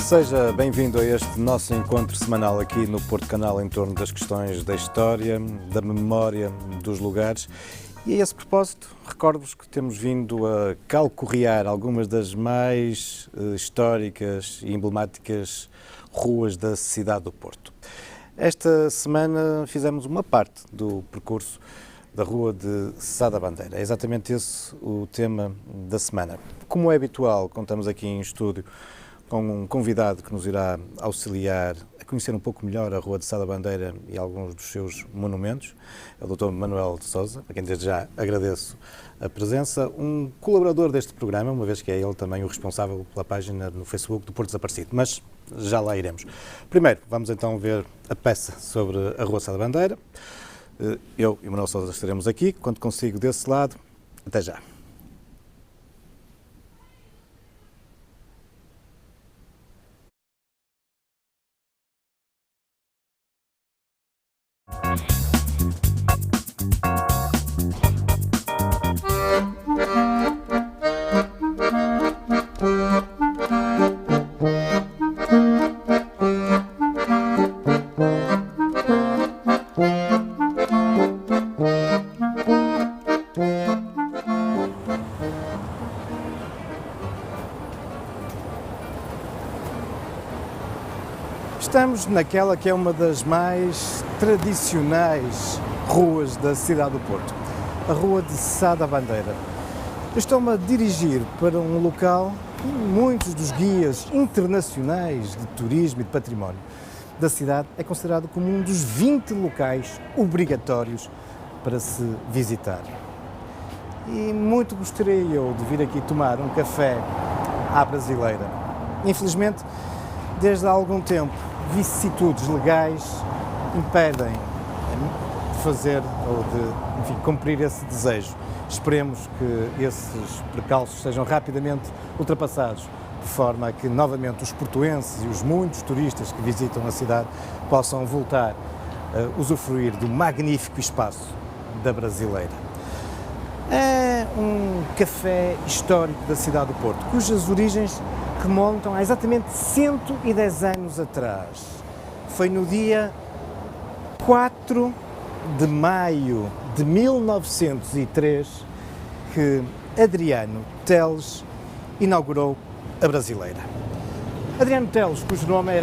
Seja bem-vindo a este nosso encontro semanal aqui no Porto Canal em torno das questões da história, da memória, dos lugares. E a esse propósito, recordo-vos que temos vindo a calcorrear algumas das mais históricas e emblemáticas ruas da cidade do Porto. Esta semana fizemos uma parte do percurso da Rua de Sá da Bandeira. É exatamente esse o tema da semana. Como é habitual, contamos aqui em estúdio com um convidado que nos irá auxiliar a conhecer um pouco melhor a Rua de Sá da Bandeira e alguns dos seus monumentos. É o Dr. Manuel de Sousa, a quem desde já agradeço a presença, um colaborador deste programa, uma vez que é ele também o responsável pela página no Facebook do Porto Desaparecido, mas já lá iremos. Primeiro, vamos então ver a peça sobre a Rua de Sá da Bandeira. Eu e o Manuel Sousa estaremos aqui, quando consigo desse lado. Até já. Estamos naquela que é uma das mais tradicionais ruas da cidade do Porto, a Rua de Sá da Bandeira. Eu estou-me a dirigir para um local que muitos dos guias internacionais de turismo e de património da cidade é considerado como um dos 20 locais obrigatórios para se visitar. E muito gostaria eu de vir aqui tomar um café à brasileira. Infelizmente, desde há algum tempo, vicissitudes legais impedem de fazer ou de, enfim, cumprir esse desejo. Esperemos que esses precalços sejam rapidamente ultrapassados, de forma a que novamente os portuenses e os muitos turistas que visitam a cidade possam voltar a usufruir do magnífico espaço da Brasileira. É um café histórico da cidade do Porto, cujas origens remontam a exatamente 110 anos atrás. Foi no dia 4 de maio de 1903 que Adriano Teles inaugurou a Brasileira. Adriano Teles, cujo nome é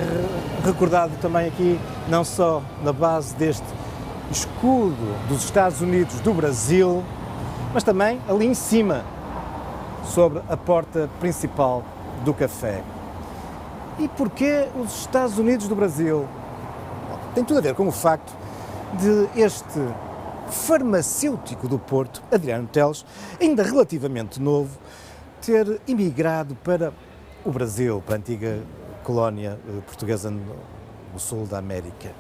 recordado também aqui, não só na base deste escudo dos Estados Unidos do Brasil, mas também ali em cima, sobre a porta principal do café. E porquê os Estados Unidos do Brasil? Tem tudo a ver com o facto de este farmacêutico do Porto, Adriano Teles, ainda relativamente novo, ter emigrado para o Brasil, para a antiga colónia portuguesa no sul da América.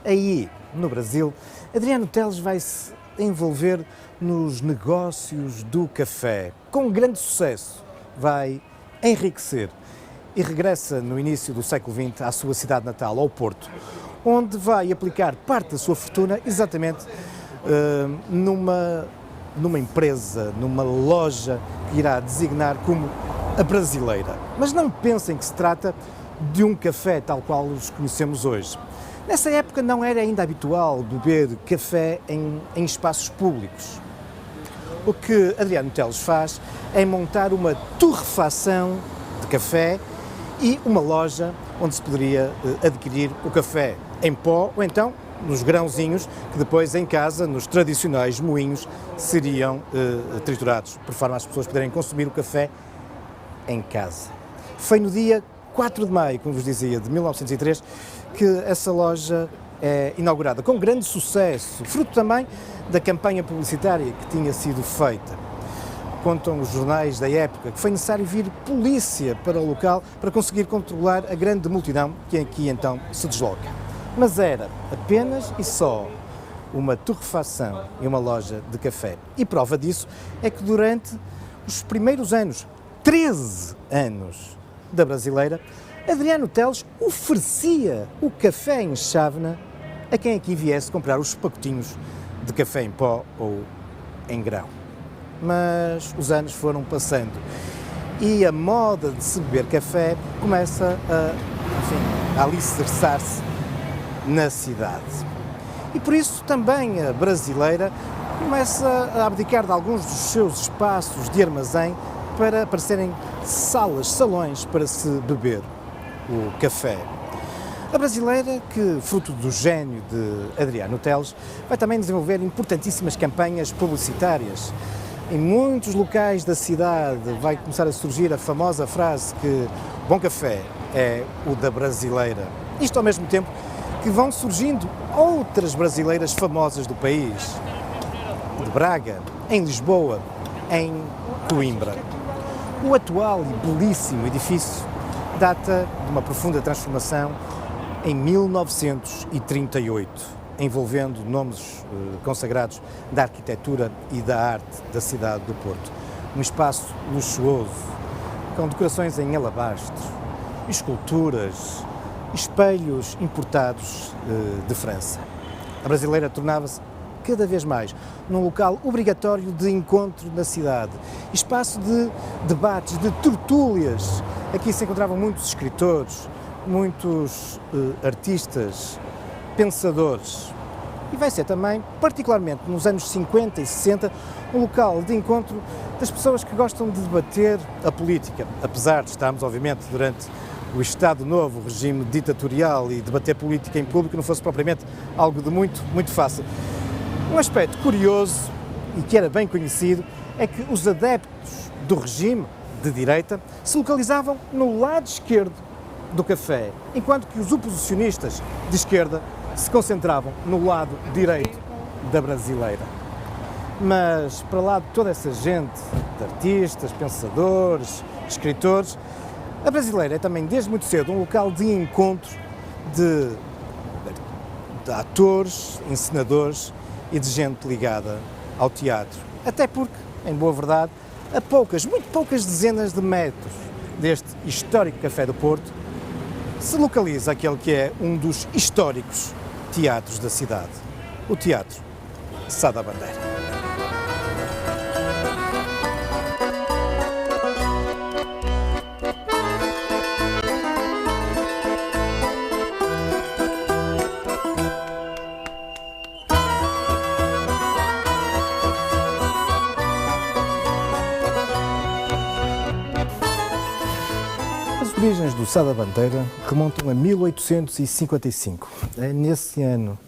Aí, no Brasil, Adriano Teles vai-se envolver nos negócios do café. Com grande sucesso, vai enriquecer e regressa no início do século XX à sua cidade natal, ao Porto, onde vai aplicar parte da sua fortuna exatamente numa empresa, numa loja que irá designar como a Brasileira. Mas não pensem que se trata de um café tal qual os conhecemos hoje. Nessa época não era ainda habitual beber café em espaços públicos. O que Adriano Teles faz é montar uma torrefação de café e uma loja onde se poderia adquirir o café em pó ou então nos grãozinhos que depois em casa, nos tradicionais moinhos, seriam triturados, por forma a as pessoas poderem consumir o café em casa. Foi no dia 4 de maio, como vos dizia, de 1903, que essa loja é inaugurada com grande sucesso, fruto também da campanha publicitária que tinha sido feita. Contam os jornais da época que foi necessário vir polícia para o local para conseguir controlar a grande multidão que aqui então se desloca. Mas era apenas e só uma torrefação e uma loja de café. E prova disso é que durante os primeiros anos, 13 anos da Brasileira, Adriano Teles oferecia o café em chávena a quem aqui viesse comprar os pacotinhos de café em pó ou em grão. Mas os anos foram passando e a moda de se beber café começa a alicerçar-se na cidade. E por isso também a brasileira começa a abdicar de alguns dos seus espaços de armazém para aparecerem salas, salões para se beber o café. A brasileira, que fruto do gênio de Adriano Teles, vai também desenvolver importantíssimas campanhas publicitárias. Em muitos locais da cidade vai começar a surgir a famosa frase que bom café é o da brasileira. Isto ao mesmo tempo que vão surgindo outras brasileiras famosas do país, de Braga, em Lisboa, em Coimbra. O atual e belíssimo edifício data de uma profunda transformação em 1938, envolvendo nomes consagrados da arquitetura e da arte da cidade do Porto. Um espaço luxuoso, com decorações em alabastro, esculturas, espelhos importados de França. A brasileira tornava-se cada vez mais num local obrigatório de encontro na cidade, espaço de debates, de tertúlias. Aqui se encontravam muitos escritores, muitos artistas, pensadores. E vai ser também, particularmente nos anos 50 e 60, um local de encontro das pessoas que gostam de debater a política, apesar de estarmos, obviamente, durante o Estado Novo, o regime ditatorial, e debater política em público não fosse propriamente algo de muito fácil. Um aspecto curioso e que era bem conhecido é que os adeptos do regime de direita se localizavam no lado esquerdo do café, enquanto que os oposicionistas de esquerda se concentravam no lado direito da brasileira. Mas para lá de toda essa gente, de artistas, pensadores, escritores, a brasileira é também desde muito cedo um local de encontro de atores, encenadores e de gente ligada ao teatro. Até porque, em boa verdade, a muito poucas dezenas de metros deste histórico Café do Porto, se localiza aquele que é um dos históricos teatros da cidade, o Teatro Sá da Bandeira. As origens do Sá da Bandeira remontam a 1855. É nesse ano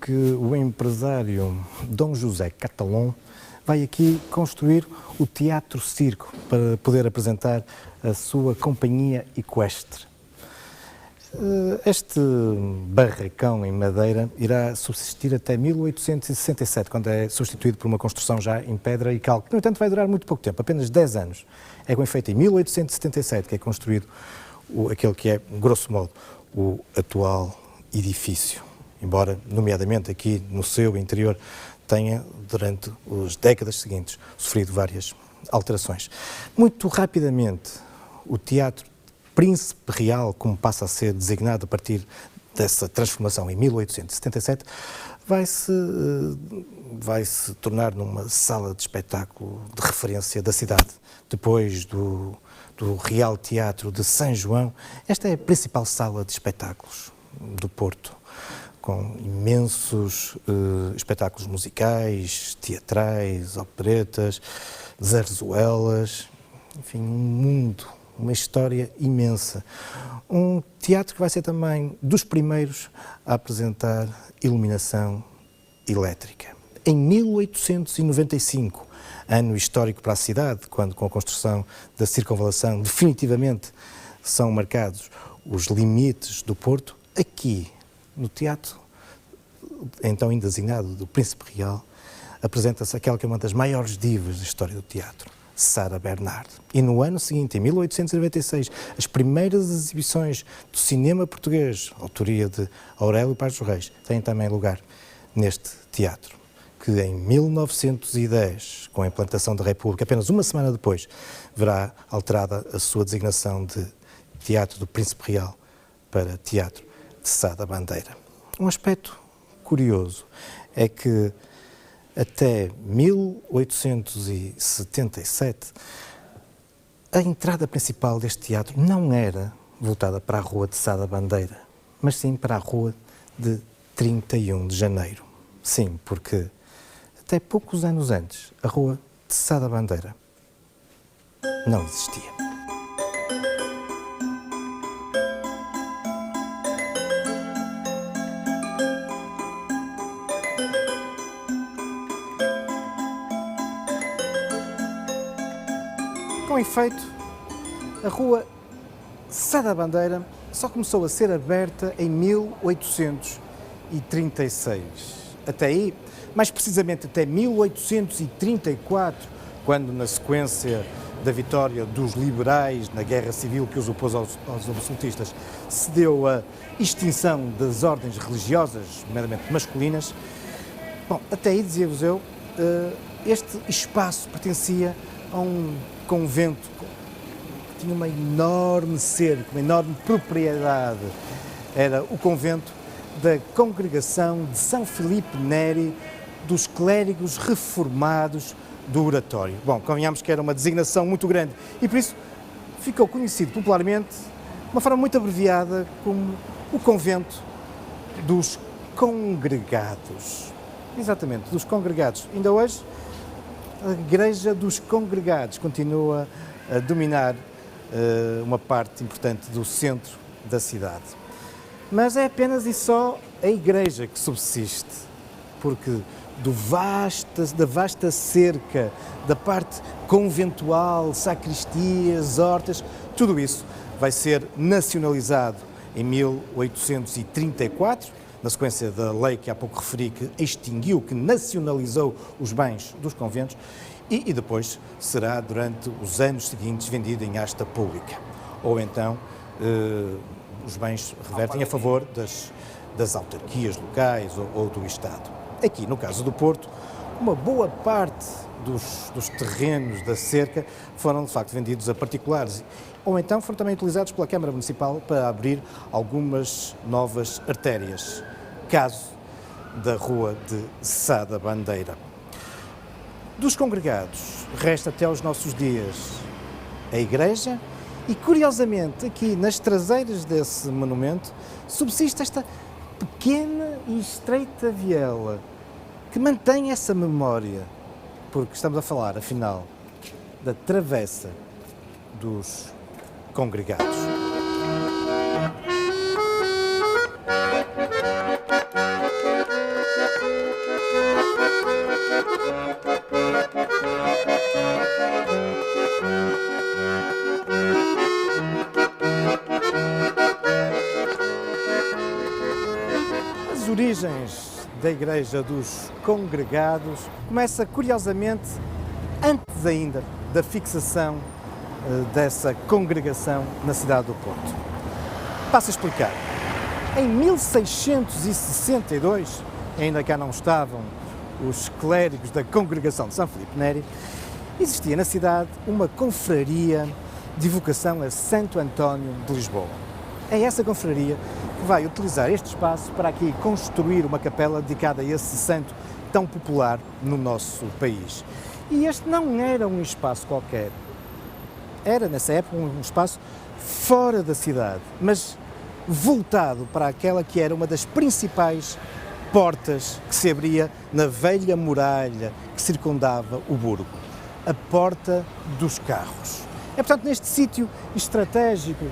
que o empresário Dom José Catalão vai aqui construir o Teatro Circo para poder apresentar a sua companhia equestre. Este barracão em madeira irá subsistir até 1867, quando é substituído por uma construção já em pedra e cal, que, no entanto, vai durar muito pouco tempo, apenas 10 anos. É com efeito em 1877 que é construído aquele que é, grosso modo, o atual edifício, embora, nomeadamente aqui no seu interior, tenha, durante as décadas seguintes, sofrido várias alterações. Muito rapidamente, o Teatro Príncipe Real, como passa a ser designado a partir dessa transformação em 1877, vai-se tornar numa sala de espetáculo de referência da cidade. Depois do Real Teatro de São João, esta é a principal sala de espetáculos do Porto, com imensos espetáculos musicais, teatrais, operetas, zarzuelas, enfim, um mundo, uma história imensa. Um teatro que vai ser também dos primeiros a apresentar iluminação elétrica. Em 1895, ano histórico para a cidade, quando com a construção da circunvalação definitivamente são marcados os limites do Porto, aqui no teatro, então ainda designado do Príncipe Real, apresenta-se aquela que é uma das maiores divas da história do teatro, Sarah Bernhardt. E no ano seguinte, em 1896, as primeiras exibições do cinema português, autoria de Aurélio Paes dos Reis, têm também lugar neste teatro, que em 1910, com a implantação da República, apenas uma semana depois, verá alterada a sua designação de Teatro do Príncipe Real para Teatro de Sá da Bandeira. Um aspecto curioso é que até 1877, A entrada principal deste teatro não era voltada para a Rua de Sá da Bandeira, mas sim para a Rua de 31 de Janeiro. Sim, porque até poucos anos antes, a Rua de Sá da Bandeira não existia. Com efeito, a Rua Sá da Bandeira só começou a ser aberta em 1836. Até aí, mais precisamente até 1834, quando, na sequência da vitória dos liberais na Guerra Civil que os opôs aos absolutistas, se deu a extinção das ordens religiosas, meramente masculinas. Bom, até aí, dizia-vos eu, este espaço pertencia a um convento que tinha uma enorme cerca, uma enorme propriedade. Era o convento da Congregação de São Filipe Neri dos Clérigos Reformados do Oratório. Bom, convenhamos que era uma designação muito grande e por isso ficou conhecido popularmente, de uma forma muito abreviada, como o Convento dos Congregados. Exatamente, dos Congregados. Ainda hoje, a Igreja dos Congregados continua a dominar uma parte importante do centro da cidade. Mas é apenas e só a Igreja que subsiste, porque da vasta cerca, da parte conventual, sacristias, hortas, tudo isso vai ser nacionalizado em 1834, na sequência da lei que há pouco referi, que extinguiu, que nacionalizou os bens dos conventos, e depois será, durante os anos seguintes, vendido em asta pública. Ou então, os bens revertem a favor das autarquias locais ou do Estado. Aqui, no caso do Porto, uma boa parte dos terrenos da cerca foram, de facto, vendidos a particulares, ou então foram também utilizados pela Câmara Municipal para abrir algumas novas artérias. Caso da Rua de Sá da Bandeira. Dos Congregados, resta até aos nossos dias a Igreja e, curiosamente, aqui nas traseiras desse monumento, subsiste esta pequena e estreita viela que mantém essa memória, porque estamos a falar, afinal, da Travessa dos Congregados. As origens da Igreja dos Congregados começa, curiosamente, antes ainda da fixação dessa congregação na cidade do Porto. Passo a explicar. Em 1662, ainda cá não estavam os clérigos da Congregação de São Filipe Neri, existia na cidade uma confraria de vocação a Santo António de Lisboa. É essa confraria que vai utilizar este espaço para aqui construir uma capela dedicada a esse santo tão popular no nosso país. E este não era um espaço qualquer. Era, nessa época, um espaço fora da cidade, mas voltado para aquela que era uma das principais portas que se abria na velha muralha que circundava o burgo, a Porta dos Carros. É, portanto, neste sítio estratégico,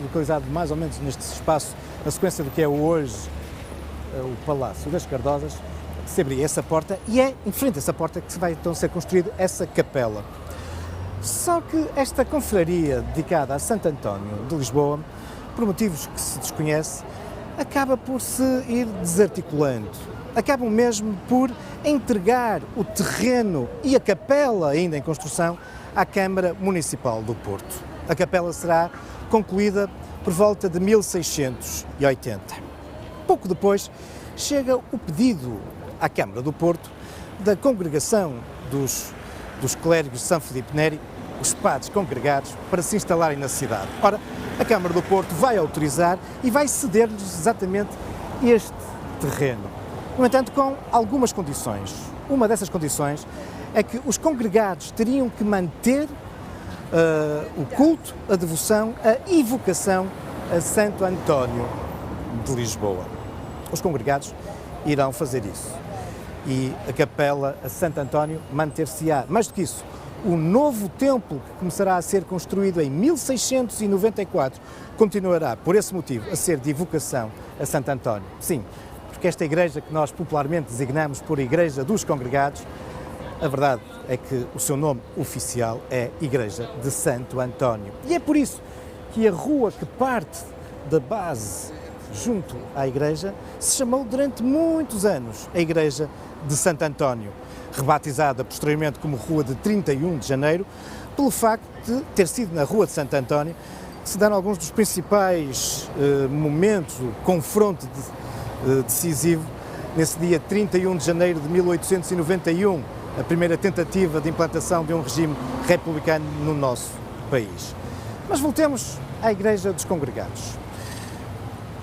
localizado mais ou menos neste espaço, na sequência do que é hoje o Palácio das Cardosas, se abria essa porta e é em frente a essa porta que vai então ser construída essa capela. Só que esta confraria dedicada a Santo António de Lisboa, por motivos que se desconhece, acaba por se ir desarticulando. Acabam mesmo por entregar o terreno e a capela ainda em construção à Câmara Municipal do Porto. A capela será concluída por volta de 1680. Pouco depois chega o pedido à Câmara do Porto da congregação dos clérigos de São Filipe Neri, os padres congregados, para se instalarem na cidade. Ora, a Câmara do Porto vai autorizar e vai ceder-lhes exatamente este terreno. No entanto, com algumas condições. Uma dessas condições é que os congregados teriam que manter o culto, a devoção, a evocação a Santo António de Lisboa. Os congregados irão fazer isso. E a capela a Santo António manter-se-á. Mais do que isso, o novo templo que começará a ser construído em 1694 continuará, por esse motivo, a ser de evocação a Santo António. Sim, porque esta igreja que nós popularmente designamos por Igreja dos Congregados, a verdade é que o seu nome oficial é Igreja de Santo António. E é por isso que a rua que parte da base junto à igreja se chamou durante muitos anos a Igreja de Santo António, rebatizada posteriormente como Rua de 31 de Janeiro, pelo facto de ter sido na Rua de Santo António que se deram alguns dos principais momentos, o confronto decisivo, nesse dia 31 de janeiro de 1891, a primeira tentativa de implantação de um regime republicano no nosso país. Mas voltemos à Igreja dos Congregados.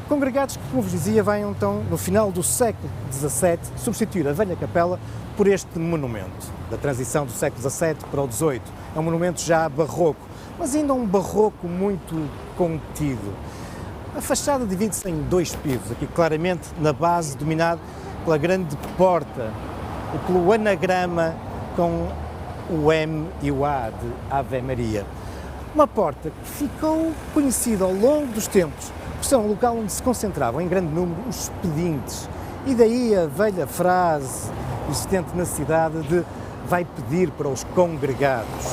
Congregados que, como vos dizia, vão então, no final do século XVII, substituir a velha capela por este monumento, da transição do século XVII para o XVIII. É um monumento já barroco, mas ainda um barroco muito contido. A fachada divide-se em dois pisos, aqui claramente na base, dominado pela grande porta, e pelo anagrama com o M e o A de Ave Maria. Uma porta que ficou conhecida ao longo dos tempos por ser um local onde se concentravam em grande número os pedintes. E daí a velha frase existente na cidade de vai pedir para os congregados.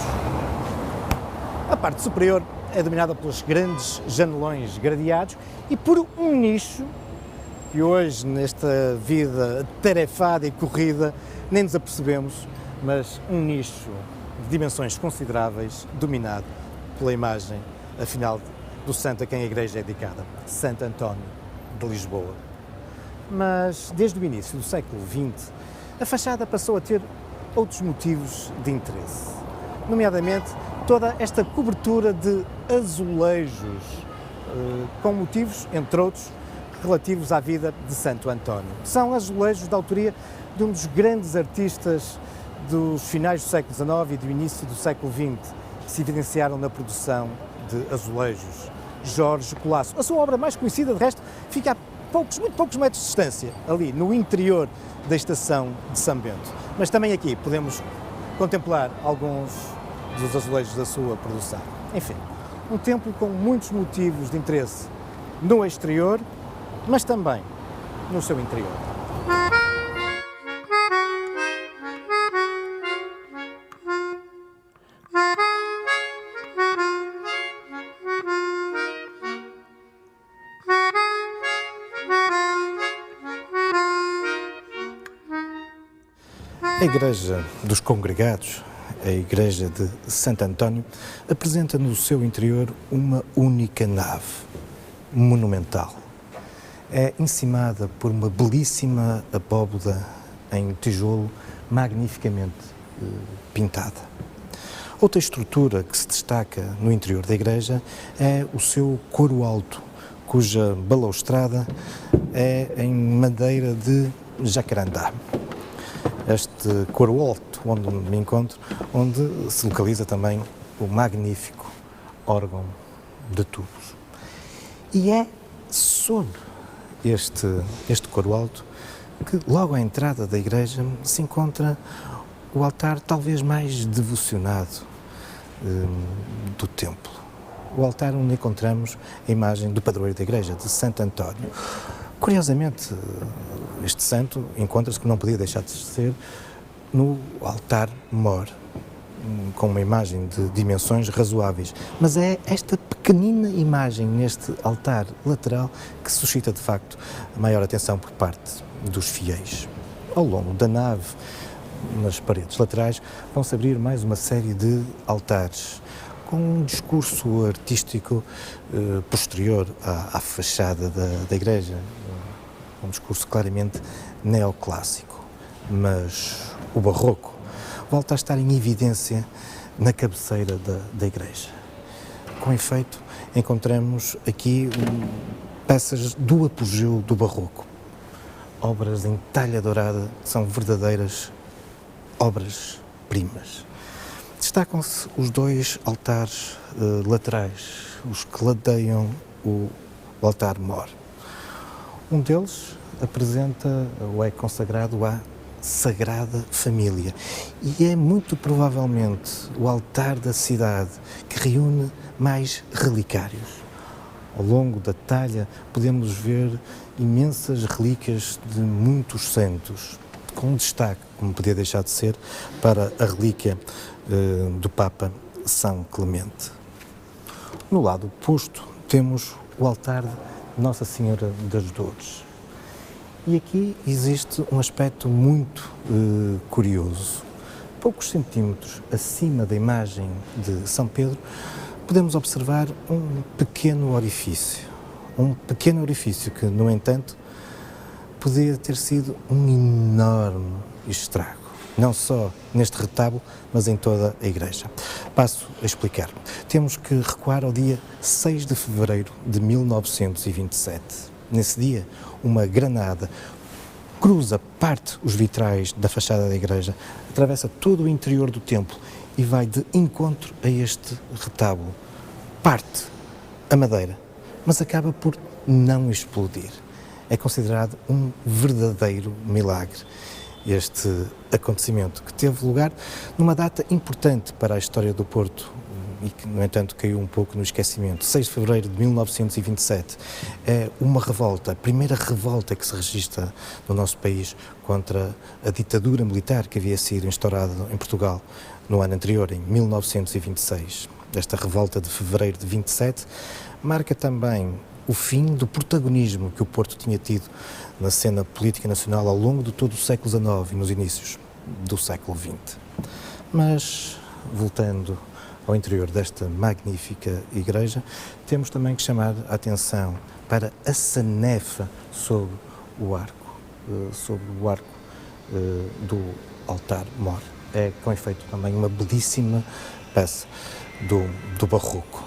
A parte superior é dominada pelos grandes janelões gradeados e por um nicho que hoje, nesta vida tarefada e corrida, nem nos apercebemos, mas um nicho de dimensões consideráveis, dominado pela imagem, afinal, do santo a quem a igreja é dedicada, Santo António de Lisboa. Mas, desde o início do século XX, a fachada passou a ter outros motivos de interesse, nomeadamente toda esta cobertura de azulejos, com motivos, entre outros, relativos à vida de Santo António. São azulejos da autoria de um dos grandes artistas dos finais do século XIX e do início do século XX, que se evidenciaram na produção de azulejos, Jorge Colasso. A sua obra mais conhecida, de resto, fica a muito poucos metros de distância, ali no interior da estação de São Bento. Mas também aqui podemos contemplar alguns dos azulejos da sua produção. Enfim, um templo com muitos motivos de interesse no exterior, mas também no seu interior. A Igreja dos Congregados, a Igreja de Santo António, apresenta no seu interior uma única nave, monumental. É encimada por uma belíssima abóbada em tijolo magnificamente pintada. Outra estrutura que se destaca no interior da igreja é o seu coro alto, cuja balaustrada é em madeira de jacarandá. Este coro alto onde me encontro, onde se localiza também o magnífico órgão de tubos. E é sob este coro alto que logo à entrada da igreja se encontra o altar talvez mais devocionado do templo. O altar onde encontramos a imagem do padroeiro da igreja, de Santo António. Curiosamente, este santo encontra-se, que não podia deixar de ser, no altar-mor, com uma imagem de dimensões razoáveis. Mas é esta pequenina imagem neste altar lateral que suscita, de facto, a maior atenção por parte dos fiéis. Ao longo da nave, nas paredes laterais, vão-se abrir mais uma série de altares, com um discurso artístico posterior à fachada da igreja, um discurso claramente neoclássico, mas o barroco volta a estar em evidência na cabeceira da igreja. Com efeito, encontramos aqui peças do apogeu do barroco, obras em talha dourada, que são verdadeiras obras-primas. Destacam-se os dois altares laterais, os que ladeiam o altar-mor. Um deles apresenta ou é consagrado à Sagrada Família e é muito provavelmente o altar da cidade que reúne mais relicários. Ao longo da talha podemos ver imensas relíquias de muitos santos, com destaque, como podia deixar de ser, para a relíquia do Papa São Clemente. No lado oposto temos o altar de Nossa Senhora das Dores. E aqui existe um aspecto muito curioso. Poucos centímetros acima da imagem de São Pedro, podemos observar um pequeno orifício. Um pequeno orifício que, no entanto, podia ter sido um enorme estrago. Não só neste retábulo, mas em toda a igreja. Passo a explicar. Temos que recuar ao dia 6 de fevereiro de 1927. Nesse dia, uma granada parte os vitrais da fachada da igreja, atravessa todo o interior do templo e vai de encontro a este retábulo. Parte a madeira, mas acaba por não explodir. É considerado um verdadeiro milagre este acontecimento, que teve lugar numa data importante para a história do Porto e que, no entanto, caiu um pouco no esquecimento. 6 de fevereiro de 1927 é uma revolta, a primeira revolta que se registra no nosso país contra a ditadura militar que havia sido instaurada em Portugal no ano anterior, em 1926. Esta revolta de fevereiro de 27 marca também o fim do protagonismo que o Porto tinha tido na cena política nacional ao longo de todo o século XIX e nos inícios do século XX. Mas, voltando ao interior desta magnífica igreja, temos também que chamar a atenção para a sanefa sobre o arco do altar-mor. É com efeito também uma belíssima peça do barroco.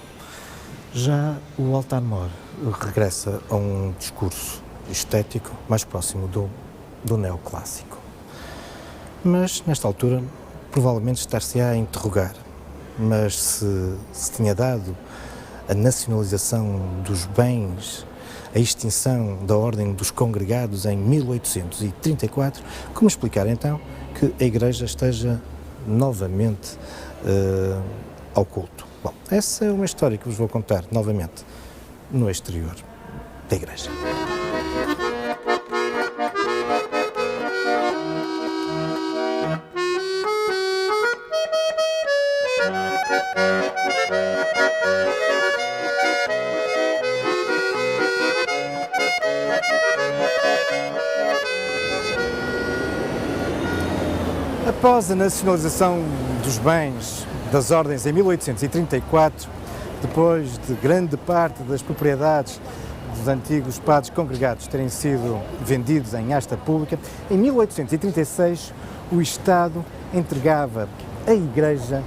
Já o altar-mor regressa a um discurso estético mais próximo do neoclássico. Mas, nesta altura, provavelmente estar-se-á a interrogar, mas se tinha dado a nacionalização dos bens, a extinção da Ordem dos Congregados em 1834, como explicar então que a Igreja esteja novamente ao culto? Bom, essa é uma história que vos vou contar novamente no exterior da Igreja. Após a nacionalização dos bens das ordens em 1834, depois de grande parte das propriedades dos antigos padres congregados terem sido vendidos em asta pública, em 1836 o Estado entregava a Igreja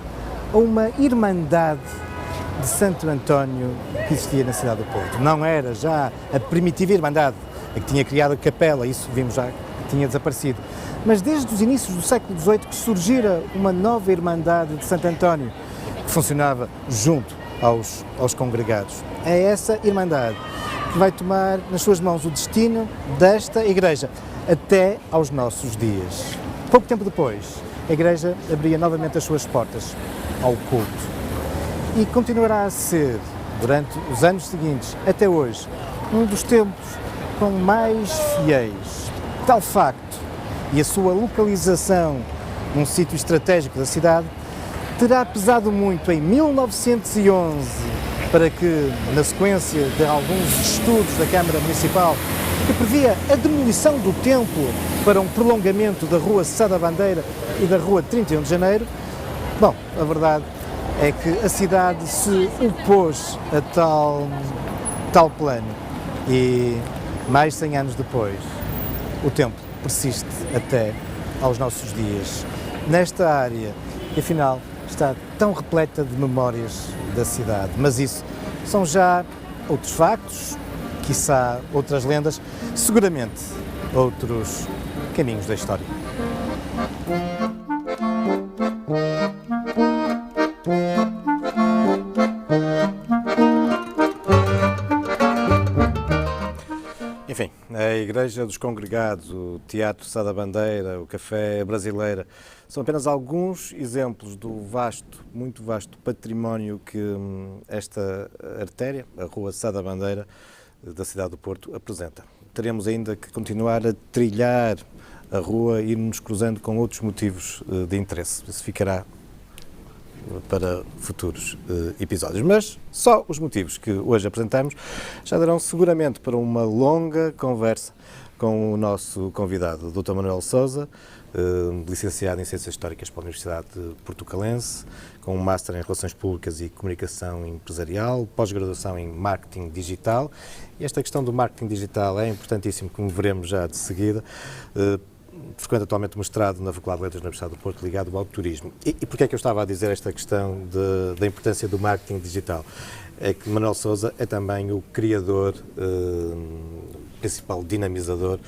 a uma irmandade de Santo António que existia na cidade do Porto. Não era já a primitiva irmandade, a que tinha criado a capela, isso vimos já que tinha desaparecido. Mas desde os inícios do século XVIII que surgira uma nova Irmandade de Santo António, que funcionava junto aos congregados. É essa Irmandade que vai tomar nas suas mãos o destino desta Igreja, até aos nossos dias. Pouco tempo depois, a Igreja abria novamente as suas portas ao culto. E continuará a ser, durante os anos seguintes, até hoje, um dos templos com mais fiéis. Tal facto, e a sua localização num sítio estratégico da cidade, terá pesado muito em 1911 para que, na sequência de alguns estudos da Câmara Municipal, que previa a demolição do templo para um prolongamento da Rua Sá da Bandeira e da Rua 31 de Janeiro, bom, a verdade é que a cidade se opôs a tal plano e, mais de 100 anos depois, o templo persiste até aos nossos dias, nesta área, que afinal está tão repleta de memórias da cidade. Mas isso são já outros factos, quiçá outras lendas, seguramente outros caminhos da história. A Igreja dos Congregados, o Teatro Sá da Bandeira, o Café Brasileira, são apenas alguns exemplos do vasto, muito vasto património que esta artéria, a Rua Sá da Bandeira, da cidade do Porto, apresenta. Teremos ainda que continuar a trilhar a rua e ir-nos cruzando com outros motivos de interesse. Isso ficará para futuros episódios. Mas só os motivos que hoje apresentamos já darão seguramente para uma longa conversa com o nosso convidado, o Dr. Manuel Sousa, licenciado em Ciências Históricas pela Universidade Portucalense, com um Master em Relações Públicas e Comunicação Empresarial, pós-graduação em Marketing Digital. E esta questão do marketing digital é importantíssimo, como veremos já de seguida. Frequenta atualmente o mestrado na Faculdade de Letras da Universidade do Porto, ligado ao turismo. E porquê é que eu estava a dizer esta questão da importância do marketing digital? É que Manuel Sousa é também o criador, principal dinamizador,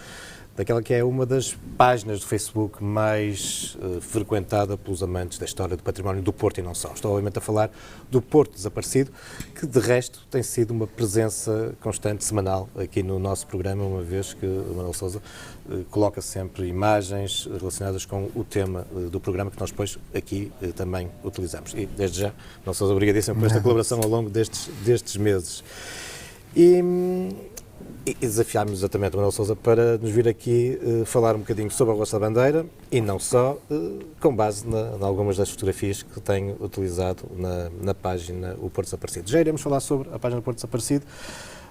daquela que é uma das páginas do Facebook mais frequentada pelos amantes da história do património do Porto e não só. Estou, obviamente, a falar do Porto Desaparecido, que, de resto, tem sido uma presença constante, semanal, aqui no nosso programa, uma vez que o Manuel Sousa coloca sempre imagens relacionadas com o tema do programa, que nós depois aqui também utilizamos. E, desde já, Manuel Sousa, obrigadíssimo por esta colaboração ao longo destes meses. E desafiámos exatamente o Manuel Sousa para nos vir aqui falar um bocadinho sobre a Rua Sá da Bandeira e não só, com base em algumas das fotografias que tenho utilizado na página O Porto Desaparecido. Já iremos falar sobre a página do Porto Desaparecido,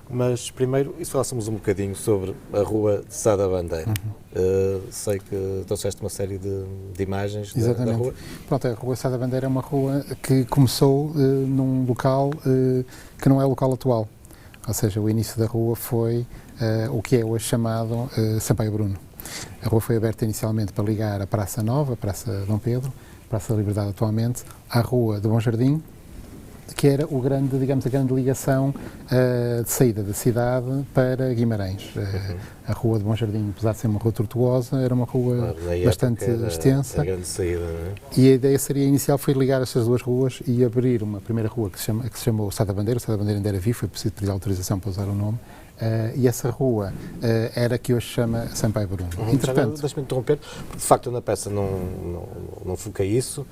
mas primeiro, e se falássemos um bocadinho sobre a Rua de Sá da Bandeira. Sei que trouxeste uma série de imagens da rua. Pronto, a Rua Sá da Bandeira é uma rua que começou num local que não é o local atual. Ou seja, o início da rua foi o que é hoje chamado Sampaio Bruno. A rua foi aberta inicialmente para ligar a Praça Nova, a Praça Dom Pedro, Praça da Liberdade atualmente, à Rua do Bom Jardim, que era a grande ligação de saída da cidade para Guimarães. A Rua do Bom Jardim, apesar de ser uma rua tortuosa, era uma rua bastante extensa. A grande saída, não é? E a ideia inicial foi ligar estas duas ruas e abrir uma primeira rua que se chamou Sá da Bandeira. O Sá da Bandeira ainda era vivo, foi preciso pedir autorização para usar o nome. E essa rua era a que hoje se chama Sampaio Bruno. Entretanto, deixa-me interromper, porque de facto eu na peça não foquei isso.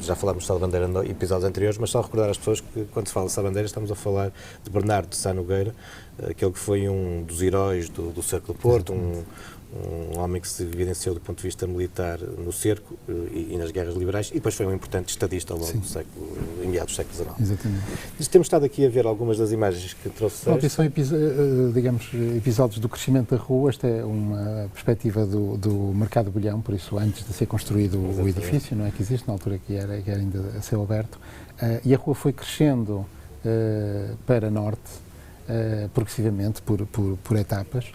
Já falámos de Sá da Bandeira em episódios anteriores, mas só recordar às pessoas que quando se fala de Sá da Bandeira estamos a falar de Bernardo de Sá Nogueira, aquele que foi um dos heróis do Cerco do Porto, um homem que se evidenciou do ponto de vista militar no cerco e nas guerras liberais, e depois foi um importante estadista ao longo do século, em meados do século XIX. Exatamente. Temos estado aqui a ver algumas das imagens que trouxeste. São episódios do crescimento da rua. Esta é uma perspectiva do Mercado Bolhão, por isso antes de ser construído o edifício, não é que existe, na altura que era ainda a céu aberto, e a rua foi crescendo para norte, progressivamente, por etapas.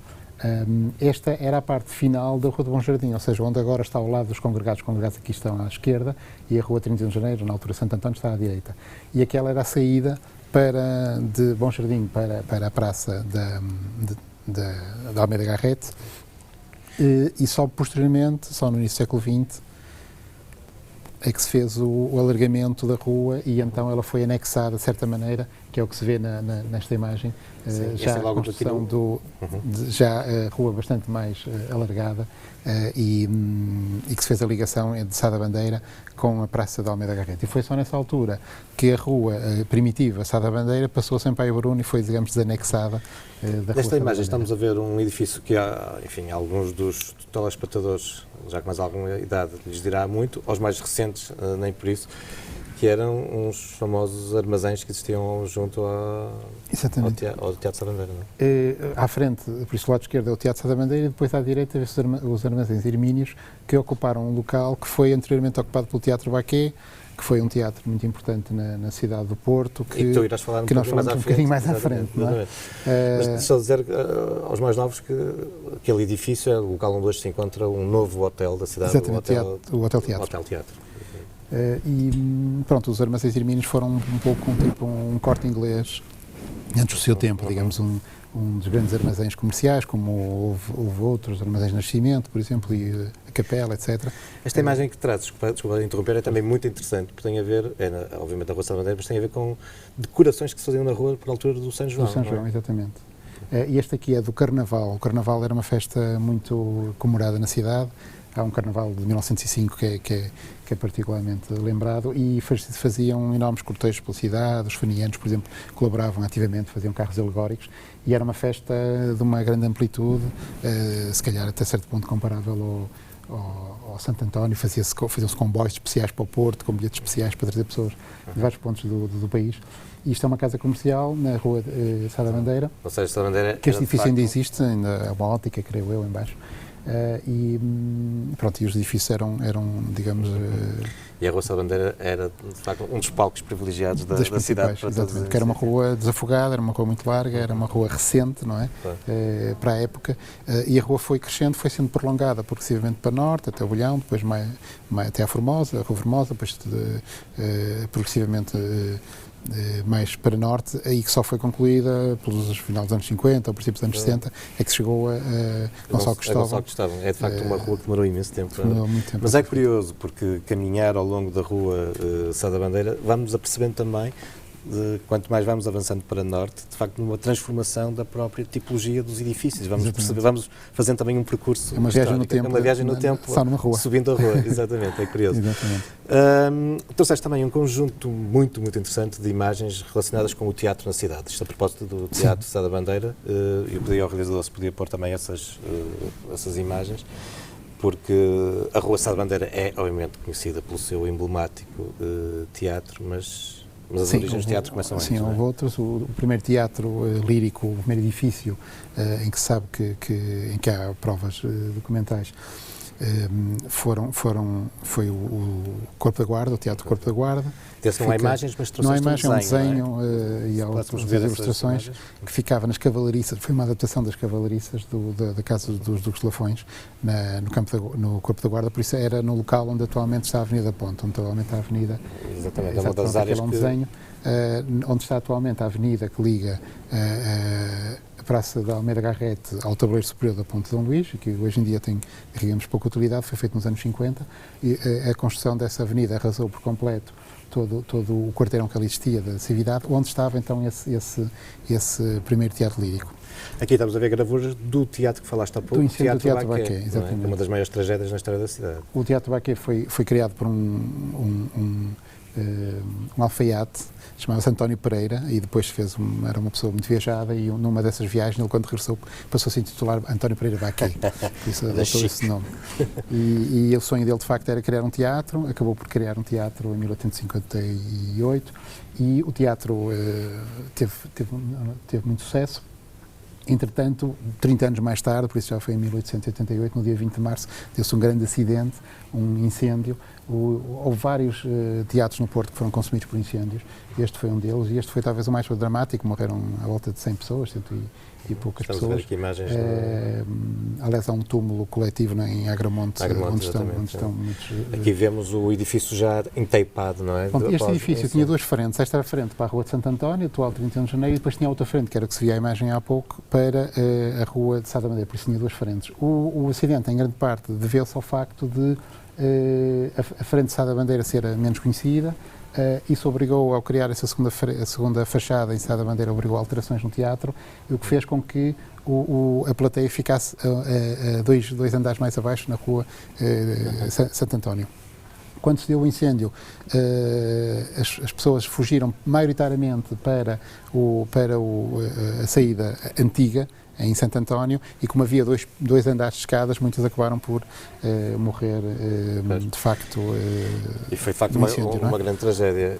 Esta era a parte final da Rua do Bom Jardim, ou seja, onde agora está ao lado dos congregados. Os congregados aqui estão à esquerda e a Rua 31 de Janeiro, na altura Santo António, está à direita. E aquela era a saída de Bom Jardim para a praça da Almeida Garrett, e só posteriormente, só no início do século XX, é que se fez o alargamento da rua e então ela foi anexada de certa maneira, que é o que se vê nesta imagem. Sim, já a construção já a rua bastante mais alargada e que se fez a ligação de Sá da Bandeira com a Praça da Almeida Garrett. E foi só nessa altura que a rua primitiva Sá da Bandeira passou a Sampaio Bruno e foi, digamos, desanexada da rua. Nesta imagem estamos a ver um edifício que há, enfim, alguns dos telespectadores, já com mais alguma idade, lhes dirá muito, aos mais recentes, nem por isso, que eram uns famosos armazéns que existiam junto ao Teatro Sá da Bandeira, não é? À frente, por isso, do lado esquerdo é o Teatro Sá da Bandeira e depois à direita os armazéns Hermínios, que ocuparam um local que foi anteriormente ocupado pelo Teatro Baquet, que foi um teatro muito importante na cidade do Porto, que tu irás falar nós falamos um bocadinho mais à frente, não é? Mas só dizer aos mais novos que aquele edifício é o local onde hoje se encontra um novo hotel da cidade, o Hotel Teatro. E pronto, os armazéns Hermínios foram um pouco um Corte Inglês antes do seu tempo, digamos, um dos grandes armazéns comerciais, como houve outros armazéns de Nascimento, por exemplo, e a Capela, etc. Esta imagem que trazes, desculpa interromper, é também muito interessante, porque tem a ver, obviamente a Rua Sá da Bandeira, mas tem a ver com decorações que se faziam na rua por altura do São João. Do São João, exatamente. E este aqui é do Carnaval. O Carnaval era uma festa muito comemorada na cidade. Há um Carnaval de 1905 que é particularmente lembrado e faziam enormes cortejos pela cidade. Os fanianos, por exemplo, colaboravam ativamente, faziam carros alegóricos e era uma festa de uma grande amplitude, se calhar até certo ponto comparável ao Santo António. Faziam-se comboios especiais para o Porto, com bilhetes especiais para trazer pessoas de vários pontos do país. E isto é uma casa comercial na rua Sá da Bandeira, ou seja, Sá da Bandeira, que este edifício ainda existe, ainda é uma ótica, creio eu, em baixo. E os edifícios eram digamos... E a Rua Sá da Bandeira era, de facto, um dos palcos privilegiados da cidade. Para exatamente, porque era uma rua desafogada, era uma rua muito larga, era uma rua recente, não é? Claro. Para a época, e a rua foi crescendo, foi sendo prolongada progressivamente para norte, até o Bolhão, depois até a Formosa, a Rua Formosa, depois progressivamente mais para norte, aí que só foi concluída pelos final dos anos 50 ou princípios dos anos 60, é que se chegou a Gonçalo Cristóvão. É de facto uma rua que demorou imenso tempo. Demorou muito tempo. Mas é curioso, porque caminhar ao longo da rua Sá da Bandeira, vamos apercebendo também, quanto mais vamos avançando para norte, de facto, numa transformação da própria tipologia dos edifícios. Vamos fazendo também um percurso. É uma viagem no tempo. É uma viagem no tempo, só numa rua. Subindo a rua, exatamente, é curioso. Exatamente. Trouxeste também um conjunto muito interessante de imagens relacionadas com o teatro na cidade. Isto a propósito do Teatro Sá da Bandeira, eu pedi ao realizador se podia pôr também essas imagens, porque a Rua Sá da Bandeira é, obviamente, conhecida pelo seu emblemático teatro, mas as origens do teatro começam antes. Sim, houve outros. O primeiro teatro lírico, o primeiro edifício em que se sabe em que há provas documentais, foi o Corpo da Guarda, o Teatro Corpo da Guarda. Não há imagens, mas não há trouxeste imagem, é um desenho, e há outras ilustrações, que ficava nas cavalariças. Foi uma adaptação das cavalariças da Casa dos Duques de Lafões, no Corpo da Guarda, por isso era no local onde atualmente está a Avenida Ponte, onde atualmente está a Avenida. Exatamente, é uma das áreas que... desenho, onde está atualmente a avenida que liga a Praça da Almeida Garrete ao tabuleiro superior da Ponte de Dom Luís, que hoje em dia tem, digamos, pouca utilidade, foi feito nos anos 50, e a construção dessa avenida arrasou por completo todo o quarteirão que ali existia da cividade, onde estava então esse primeiro teatro lírico. Aqui estamos a ver gravuras do teatro que falaste há pouco, do Teatro Baquet, exatamente. É uma das maiores tragédias na história da cidade. O Teatro Baquet foi criado por um alfaiate, chamava-se António Pereira, e depois era uma pessoa muito viajada, e numa dessas viagens, ele quando regressou, passou-se a intitular António Pereira Baquet, por isso adotou esse nome. E o sonho dele, de facto, era criar um teatro, acabou por criar um teatro em 1858, e o teatro teve muito sucesso. Entretanto, 30 anos mais tarde, por isso já foi em 1888, no dia 20 de março, deu-se um grande acidente, um incêndio. Houve vários teatros no Porto que foram consumidos por incêndios. Este foi um deles, e este foi talvez o mais dramático. Morreram à volta de 100 pessoas, 100 e poucas Estamos pessoas. A ver aqui imagens aliás, há um túmulo coletivo em Agramonte, onde estão muitos... Aqui vemos o edifício já enteipado, não é? Bom, este edifício tinha duas frentes. Esta era a frente para a Rua de Santo António, atual 31 de Janeiro, e depois tinha outra frente, que era o que se via a imagem há pouco, para a Rua de Sá da Bandeira, por isso tinha duas frentes. O acidente, em grande parte, deveu-se ao facto de a frente de Sá da Bandeira ser menos conhecida. Isso obrigou, ao criar essa segunda fachada em Sá da Bandeira, obrigou a alterações no teatro, o que fez com que a plateia ficasse a dois andares mais abaixo, na Rua Santo António. Quando se deu o incêndio, as pessoas fugiram maioritariamente para a saída antiga, em Santo António, e como havia dois andares de escadas, muitas acabaram por morrer, de facto, e foi de facto uma grande tragédia.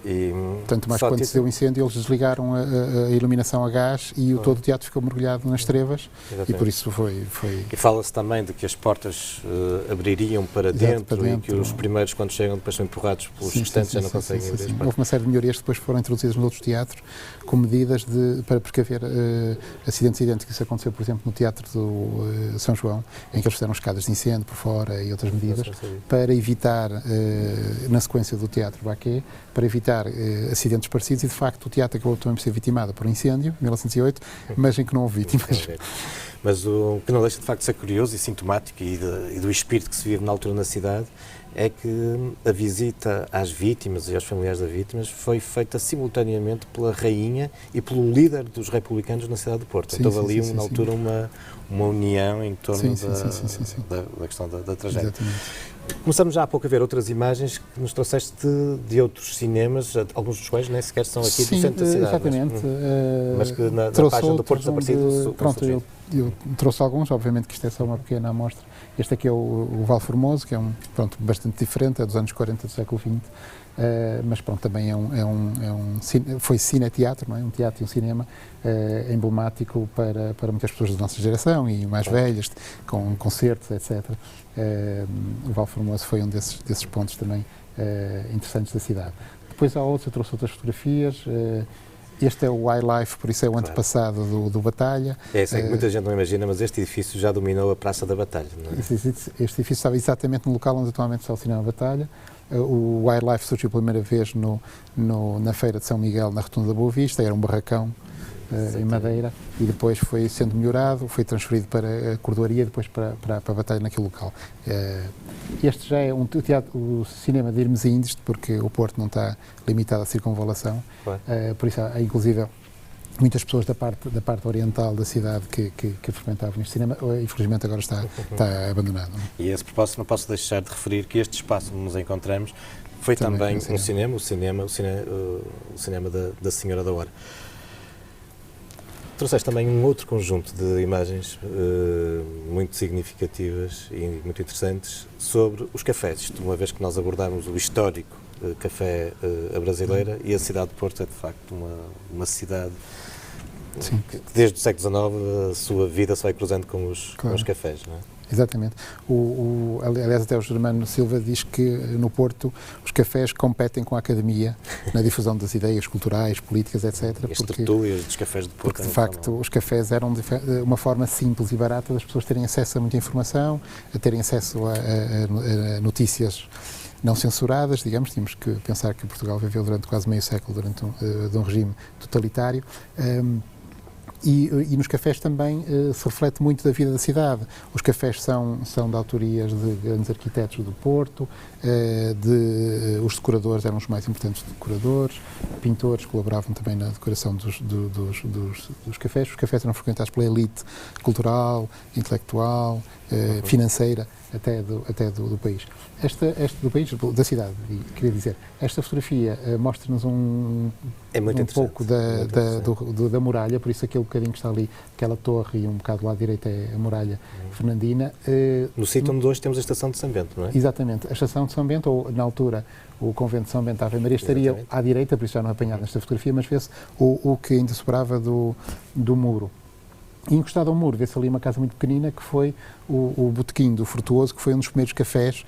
Tanto mais quando se deu o incêndio, eles desligaram a iluminação a gás e todo o teatro ficou mergulhado nas trevas. Exatamente. E por isso foi... E fala-se também de que as portas abririam para dentro, e que os primeiros, quando chegam, depois são empurrados pelos restantes, já não conseguem abrir. Houve uma série de melhorias que depois foram introduzidas nos outros teatros, com medidas para precaver acidentes idênticos. Isso aconteceu, por exemplo, no Teatro do São João, em que eles fizeram escadas de incêndio por fora e outras medidas, para evitar, na sequência do Teatro Baquet, para evitar acidentes parecidos, e de facto o teatro acabou também por ser vitimado por um incêndio, em 1908, mas em que não houve vítimas. Mas o que não deixa de facto de ser curioso e sintomático, e do espírito que se vive na altura na cidade, é que a visita às vítimas e aos familiares das vítimas foi feita simultaneamente pela rainha e pelo líder dos republicanos na cidade do Porto. Sim, então sim, ali, sim, na altura, uma união em torno da questão da tragédia. Exatamente. Começamos já há pouco a ver outras imagens que nos trouxeste de outros cinemas, alguns dos quais nem sequer são aqui do centro da cidade. Exatamente. Mas que na página do Porto Desaparecido... Pronto, eu trouxe alguns, obviamente que isto é só uma pequena amostra. Este aqui é o Val Formoso, que é bastante diferente, é dos anos 40 do século XX, mas pronto, também foi cine-teatro, não é? Um teatro e um cinema emblemático para muitas pessoas da nossa geração e mais velhas, com concertos, etc. O Val Formoso foi um desses pontos também interessantes da cidade. Depois há outros, eu trouxe outras fotografias. Este é o Wildlife, por isso é o antepassado do Batalha. Sei que muita gente não imagina, mas este edifício já dominou a Praça da Batalha, não é? Este edifício estava exatamente no local onde atualmente está o Cinema Batalha. O Wildlife surgiu pela primeira vez na Feira de São Miguel, na Rotunda da Boa Vista, era um barracão em madeira, e depois foi sendo melhorado, foi transferido para a cordoaria e depois para a Batalha naquele local. Este já é o cinema de Irmesindes, porque o Porto não está limitado à circunvalação, por isso há inclusive muitas pessoas da parte oriental da cidade que frequentavam este cinema. Infelizmente agora está abandonado. E a esse propósito não posso deixar de referir que este espaço onde nos encontramos foi também um cinema, o cinema da Senhora da Hora. Trouxeste também um outro conjunto de imagens muito significativas e muito interessantes sobre os cafés, uma vez que nós abordámos o histórico café a brasileira, e a cidade de Porto é de facto uma cidade que desde o século XIX a sua vida se vai cruzando com os cafés, não é? Exatamente. Aliás, até o Germano Silva diz que no Porto os cafés competem com a academia na difusão das ideias culturais, políticas, etc. E as tertúlias dos cafés de Porto. Porque, de facto, os cafés eram uma forma simples e barata das pessoas terem acesso a muita informação, a terem acesso a notícias não censuradas, digamos. Tínhamos que pensar que Portugal viveu durante quase meio século de um regime totalitário. E nos cafés também se reflete muito da vida da cidade. Os cafés são de autorias de grandes arquitetos do Porto, os decoradores eram os mais importantes decoradores, pintores colaboravam também na decoração dos cafés. Os cafés eram frequentados pela elite cultural, intelectual, financeira, até do país. Do país, da cidade, queria dizer. Esta fotografia mostra-nos um pouco da muralha, por isso aquele bocadinho que está ali, aquela torre e um bocado do lado direito é a muralha fernandina. No sítio onde hoje temos a estação de São Bento, não é? Exatamente. A estação de São Bento, ou na altura o convento de São Bento da Ave Maria, estaria à direita, por isso já não é apanhado nesta fotografia, mas vê-se o que ainda sobrava do muro. E encostado ao muro, vê-se ali uma casa muito pequenina que foi o Botequim do Frutuoso, que foi um dos primeiros cafés.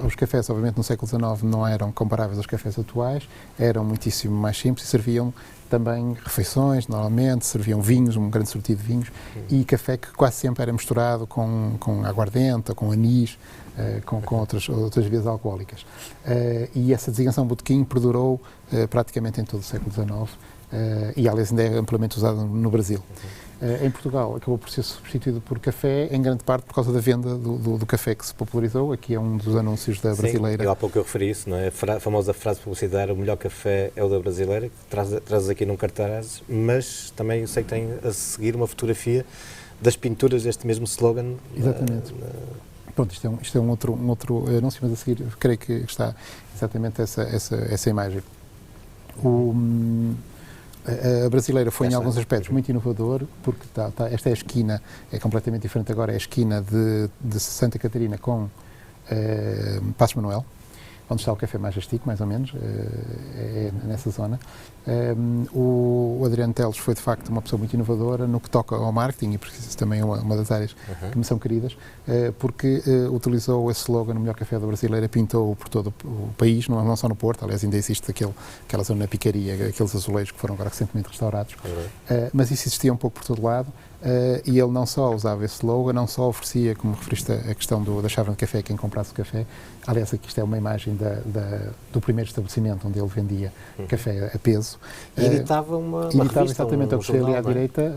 Os cafés, obviamente, no século XIX não eram comparáveis aos cafés atuais, eram muitíssimo mais simples e serviam também refeições, normalmente, serviam vinhos, um grande sortido de vinhos, e café que quase sempre era misturado com aguardente, com anis, com outras bebidas alcoólicas. E essa designação Botequim perdurou praticamente em todo o século XIX, e aliás ainda é amplamente usada no Brasil. Em Portugal acabou por ser substituído por café, em grande parte por causa da venda do café que se popularizou. Aqui é um dos anúncios da Brasileira. Sim, há pouco eu referi isso, não é? A famosa frase publicitária, o melhor café é o da Brasileira, que traz aqui num cartaz, mas também eu sei que tem a seguir uma fotografia das pinturas deste mesmo slogan. Exatamente. Pronto, isto é um outro anúncio, mas a seguir creio que está exatamente essa imagem. A Brasileira foi, em alguns aspectos, muito inovador, porque esta é a esquina, é completamente diferente agora, é a esquina de Santa Catarina com Passos Manuel, onde está o Café Majestic, mais ou menos, é nessa zona. O Adriano Teles foi, de facto, uma pessoa muito inovadora no que toca ao marketing, e porque isso também é uma das áreas que me são queridas, porque utilizou esse slogan, o melhor café da Brasileira, pintou por todo o país, não só no Porto, aliás, ainda existe aquela zona na Picaria, aqueles azulejos que foram agora recentemente restaurados, mas isso existia um pouco por todo lado. E ele não só usava esse slogan, não só oferecia, como referiste, a questão da chave de café, quem comprasse o café. Aliás, aqui isto é uma imagem do primeiro estabelecimento onde ele vendia café a peso. E editava uma revista, exatamente, eu puxei ali à direita,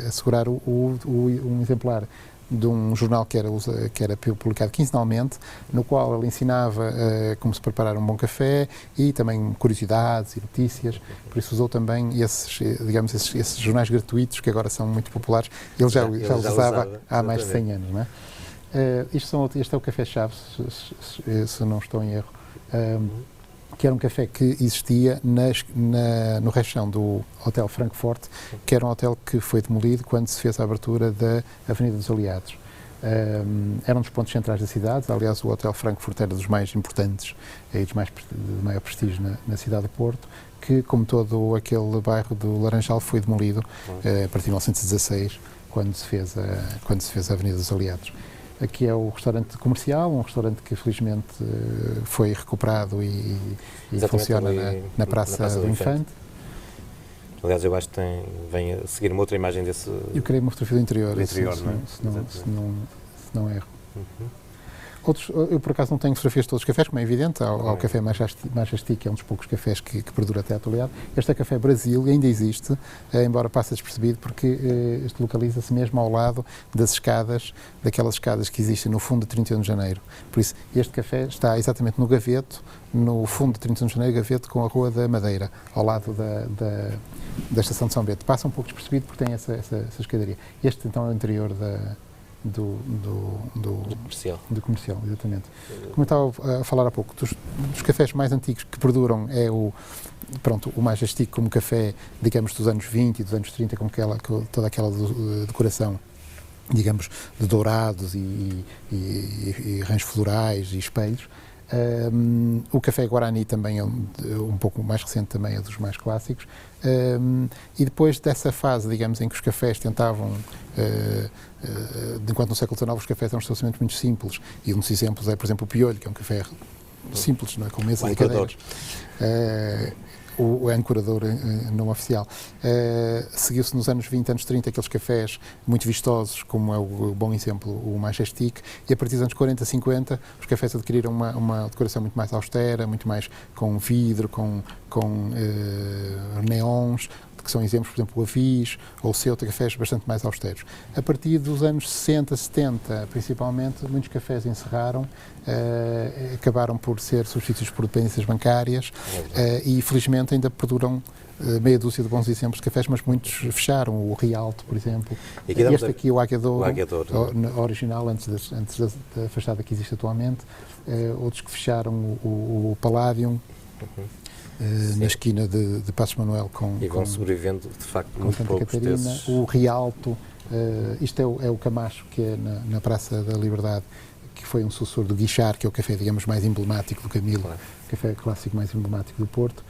assegurar um exemplar de um jornal que era publicado quinzenalmente, no qual ele ensinava como se preparar um bom café e também curiosidades e notícias. Por isso usou também esses jornais gratuitos que agora são muito populares. Ele já os usava há mais de 100 anos, não é? Este é o Café Chaves, se não estou em erro, que era um café que existia no rechão do Hotel Frankfurt, que era um hotel que foi demolido quando se fez a abertura da Avenida dos Aliados. Era um dos pontos centrais da cidade. Aliás, o Hotel Frankfurt era dos mais importantes e de maior prestígio na cidade do Porto, que, como todo aquele bairro do Laranjal, foi demolido a partir de 1916, quando se fez a Avenida dos Aliados. Aqui é o restaurante comercial, um restaurante que felizmente foi recuperado e funciona na Praça do Infante. Aliás, eu acho que vem a seguir uma outra imagem desse... Eu creio uma fotografia do interior, se não erro. Eu, por acaso, não tenho fotografias de todos os cafés, como é evidente. Há o café Majestic, que é um dos poucos cafés que perdura até a atualidade. Este é Café Brasil e ainda existe, embora passe despercebido, porque este localiza-se mesmo ao lado daquelas escadas que existem no fundo de 31 de Janeiro. Por isso, este café está exatamente no Gaveto, no fundo de 31 de Janeiro, Gaveto com a Rua da Madeira, ao lado da Estação de São Bento. Passa um pouco despercebido porque tem essa escadaria. Este, então, é o interior do comercial, exatamente. Como eu estava a falar há pouco, dos cafés mais antigos que perduram é o Majestic como café, digamos, dos anos 20 e dos anos 30, com toda aquela decoração, digamos, de dourados e rãs florais e espelhos. O Café Guarani também é um pouco mais recente, também é dos mais clássicos. E depois dessa fase, digamos, em que os cafés tentavam, enquanto no século XIX os cafés eram um estabelecimento muito simples, e um dos exemplos é, por exemplo, o Piolho, que é um café simples, não é? Com mesas e cadeiras. O ancorador não oficial. Seguiu-se nos anos 20, anos 30, aqueles cafés muito vistosos, como é o bom exemplo, o Majestic, e a partir dos anos 40, 50, os cafés adquiriram uma decoração muito mais austera, muito mais com vidro, com neons, que são exemplos, por exemplo, o Avis ou o Ceuta, cafés bastante mais austeros. A partir dos anos 60, 70, principalmente, muitos cafés encerraram, acabaram por ser substituídos por dependências bancárias e, felizmente, ainda perduram meia dúzia de bons exemplos de cafés, mas muitos fecharam. O Rialto, por exemplo. Este aqui, o Águia-Douro, original, antes da fachada que existe atualmente. Outros que fecharam, o Palladium. Na esquina de Passos Manuel e vão sobrevivendo, de facto, muito Santa poucos Catarina, desses. o Rialto, isto é o Camacho, que é na Praça da Liberdade, que foi um sucessor do Guichard, que é o café, digamos, mais emblemático do Camilo, café clássico mais emblemático do Porto.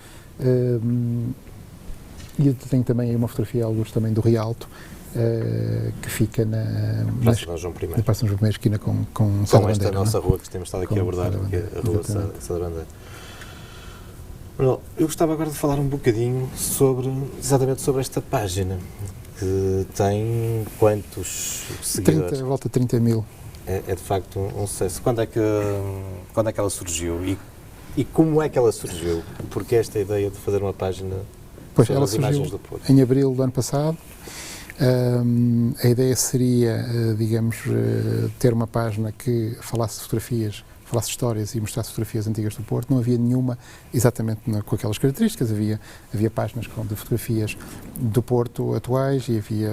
E eu tenho também uma fotografia, alguns também do Rialto, que fica na Praça João I. Na Praça João I, esquina com Sada Bandeira. Com esta nossa rua que temos estado aqui a abordar, que é a Rua Sada Bandeira. Eu gostava agora de falar um bocadinho exatamente sobre esta página, que tem quantos seguidores? Volta de 30 mil. É de facto um sucesso. Quando é que ela surgiu e como é que ela surgiu? Porque esta ideia de fazer uma página sobre as imagens do Porto? Em abril do ano passado. A ideia seria, digamos, ter uma página que falasse de fotografias, falasse de histórias e mostrasse fotografias antigas do Porto. Não havia nenhuma exatamente com aquelas características. Havia páginas de fotografias do Porto atuais e havia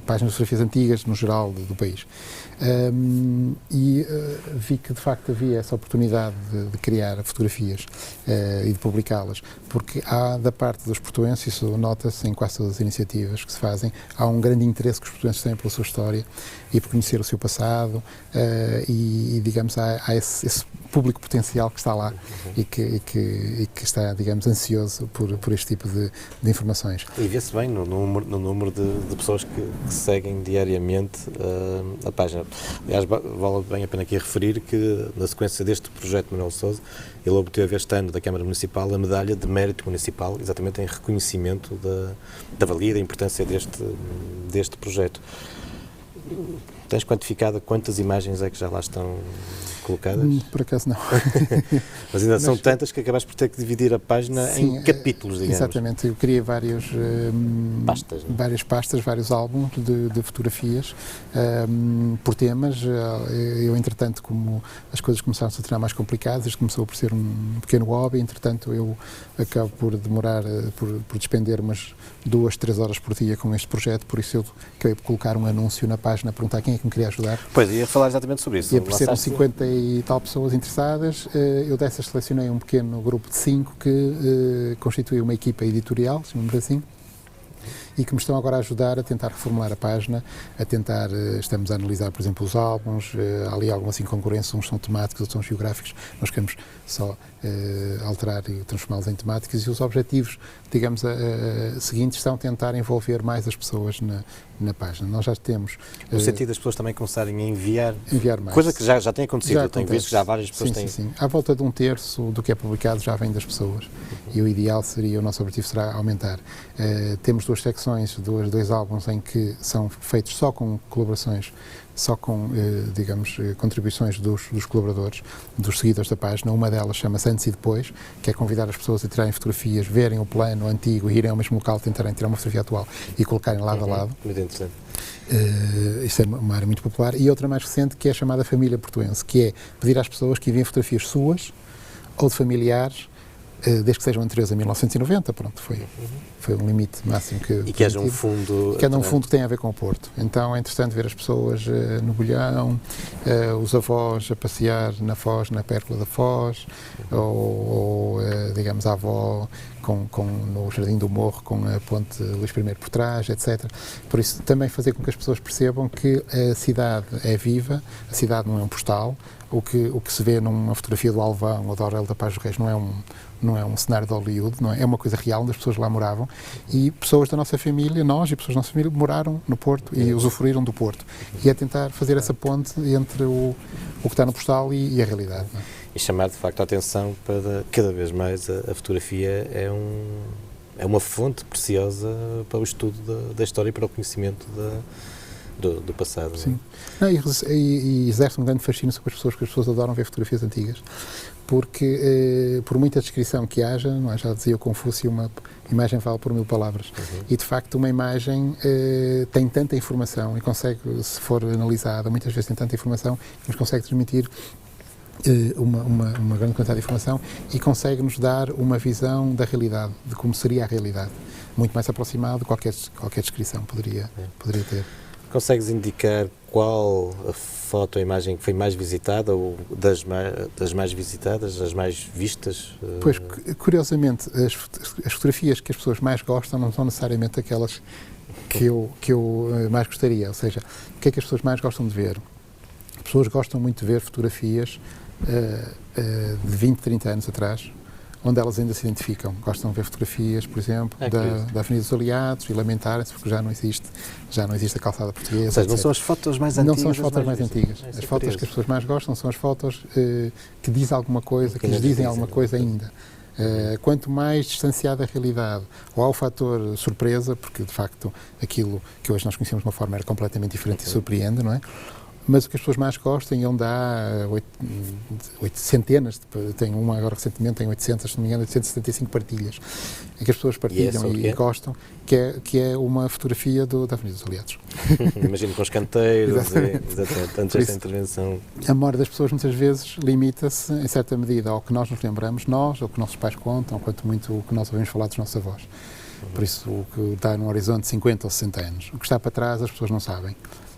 páginas de fotografias antigas, no geral, do país. Vi que, de facto, havia essa oportunidade de criar fotografias e de publicá-las, porque há, da parte dos portuenses, isso nota-se em quase todas as iniciativas que se fazem, há um grande interesse que os portuenses têm pela sua história e por conhecer o seu passado e digamos, há esse público potencial que está lá e que está, digamos, ansioso por este tipo de informações. E vê-se bem no número de pessoas que seguem diariamente a página. Aliás, vale bem a pena aqui referir que, na sequência deste projeto Manuel Sousa, ele obteve este ano da Câmara Municipal a medalha de mérito municipal, exatamente em reconhecimento da valia e da importância deste projeto. Tens quantificado quantas imagens é que já lá estão colocadas? Por acaso não. Mas ainda são tantas que acabaste por ter que dividir a página em capítulos, digamos. Exatamente, eu criei várias pastas, vários álbuns de fotografias por temas. Eu, entretanto, como as coisas começaram a se tornar mais complicadas, isto começou por ser um pequeno hobby, entretanto eu acabo por demorar, por despender umas 2-3 horas por dia com este projeto, por isso eu acabei por colocar um anúncio na página, perguntar quem é que me queria ajudar. Pois, ia falar exatamente sobre isso. E apareceram 50 e tal pessoas interessadas. Eu dessas selecionei um pequeno grupo de 5 que constitui uma equipa editorial, chamamos assim, e que me estão agora a ajudar a tentar reformular a página, estamos a analisar, por exemplo, os álbuns, há ali algumas incongruências, uns são temáticos, outros são geográficos, nós queremos só alterar e transformá-los em temáticas, e os objetivos, digamos, seguintes são tentar envolver mais as pessoas na página. Nós já temos... No sentido das pessoas também começarem a enviar mais. Coisa que já tem acontecido, eu tenho visto que já várias pessoas têm... Sim. À volta de 1/3 do que é publicado já vem das pessoas, e o ideal seria, o nosso objetivo será aumentar. Temos 2 secções, dois álbuns em que são feitos só com colaborações, só com, digamos, contribuições dos colaboradores, dos seguidores da página. Uma delas chama-se Antes e Depois, que é convidar as pessoas a tirarem fotografias, verem o plano antigo, irem ao mesmo local, tentarem tirar uma fotografia atual e colocarem lado a lado. Muito interessante. Isto é uma área muito popular. E outra mais recente, que é a chamada Família Portuense, que é pedir às pessoas que enviem fotografias suas ou de familiares, desde que sejam anteriores a 1990, pronto, foi um limite máximo que... E que haja um fundo... Que haja um fundo que tem a ver com o Porto. Então é interessante ver as pessoas no Bolhão, os avós a passear na Foz, na Pérgola da Foz, ou digamos, a avó no Jardim do Morro, com a ponte Luís I por trás, etc. Por isso, também fazer com que as pessoas percebam que a cidade é viva, a cidade não é um postal, o que se vê numa fotografia do Alvão ou da Aurélio da Paz dos Reis não é um cenário de Hollywood, não é? É uma coisa real, onde as pessoas lá moravam, e pessoas da nossa família, nós e pessoas da nossa família, moraram no Porto e usufruíram do Porto. E é tentar fazer essa ponte entre o que está no postal e a realidade. Não é? E chamar, de facto, a atenção para, cada vez mais, a fotografia é uma fonte preciosa para o estudo da história e para o conhecimento do passado. Sim. Não, e exerce um grande fascínio sobre as pessoas, porque as pessoas adoram ver fotografias antigas, porque por muita descrição que haja, não é? Já dizia o Confúcio, uma imagem vale por 1000 palavras. E de facto uma imagem tem tanta informação e consegue, se for analisada, muitas vezes tem tanta informação, mas consegue transmitir uma grande quantidade de informação e consegue-nos dar uma visão da realidade, de como seria a realidade, muito mais aproximado de qualquer descrição poderia ter. Consegues indicar qual a foto, a imagem que foi mais visitada, ou das mais visitadas, das mais vistas? Pois, curiosamente, as fotografias que as pessoas mais gostam não são necessariamente aquelas que eu mais gostaria. Ou seja, o que é que as pessoas mais gostam de ver? As pessoas gostam muito de ver fotografias de 20, 30 anos atrás, onde elas ainda se identificam. Gostam de ver fotografias, por exemplo, da Avenida dos Aliados e lamentarem-se porque já não existe a calçada portuguesa. Ou seja, não etc. são as fotos mais antigas? Não são as fotos mais antigas. As fotos que as pessoas mais gostam são as fotos que dizem alguma coisa, que lhes dizem alguma coisa ainda. Quanto mais distanciada a realidade, ou há o fator surpresa, porque de facto aquilo que hoje nós conhecemos de uma forma era completamente diferente e surpreende, não é? Mas o que as pessoas mais gostam, e onde há centenas, tem uma agora recentemente, tem 800, se não me engano, 875 partilhas, em que as pessoas partilham e gostam, que é uma fotografia da Avenida dos Aliados. Imagino com os canteiros, exatamente, esta intervenção. A memória das pessoas muitas vezes limita-se, em certa medida, ao que nós nos lembramos, ou que nossos pais contam, ou quanto muito o que nós ouvimos falar dos nossos avós. Por isso, o que está num horizonte de 50 ou 60 anos. O que está para trás, as pessoas não sabem.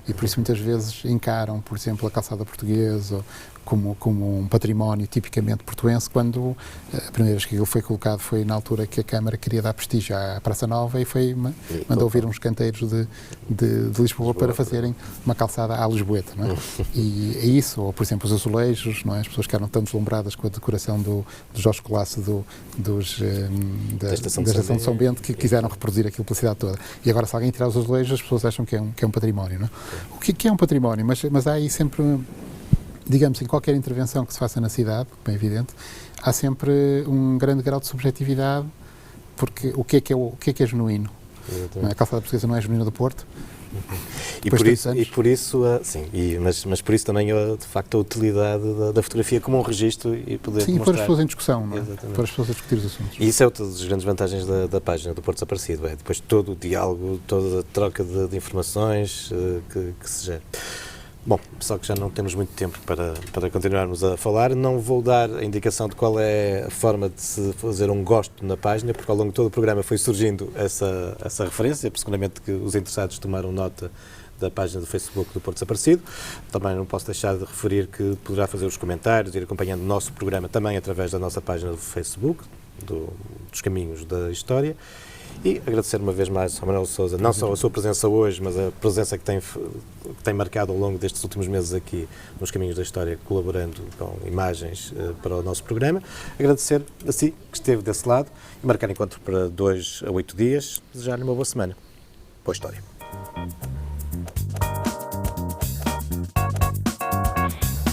E por isso muitas vezes encaram, por exemplo, a calçada portuguesa como um património tipicamente portuense, quando a primeira vez que aquilo foi colocado foi na altura que a Câmara queria dar prestígio à Praça Nova e mandou ouvir uns canteiros de Lisboa para fazerem uma calçada à lisboeta, não é? E é isso, ou por exemplo os azulejos, não é? As pessoas que eram tão deslumbradas com a decoração do Jorge Colasso da Estação de São Bento, que quiseram reproduzir aquilo pela cidade toda. E agora, se alguém tirar os azulejos, as pessoas acham que é um património, não é? O que é um património? Mas há aí sempre, digamos, em qualquer intervenção que se faça na cidade, como é evidente, há sempre um grande grau de subjetividade, porque o que é genuíno? A calçada portuguesa não é genuína do Porto, E por isso, mas por isso também, de facto, a utilidade da fotografia como um registro e poder Sim, mostrar. pôr as pessoas em discussão, não é? Exatamente. Pôr as pessoas a discutir os assuntos. E isso é outra das grandes vantagens da página do Porto Desaparecido, é depois todo o diálogo, toda a troca de informações que se gera. Bom, só que já não temos muito tempo para continuarmos a falar. Não vou dar a indicação de qual é a forma de se fazer um gosto na página, porque ao longo de todo o programa foi surgindo essa referência, seguramente que os interessados tomaram nota da página do Facebook do Porto Desaparecido. Também não posso deixar de referir que poderá fazer os comentários, ir acompanhando o nosso programa também através da nossa página do Facebook, dos Caminhos da História. E agradecer uma vez mais ao Manuel Sousa, não só a sua presença hoje, mas a presença que tem marcado ao longo destes últimos meses aqui nos Caminhos da História, colaborando com imagens para o nosso programa. Agradecer a si que esteve desse lado e marcar encontro para 2 a 8 dias. Desejar-lhe uma boa semana. Boa história.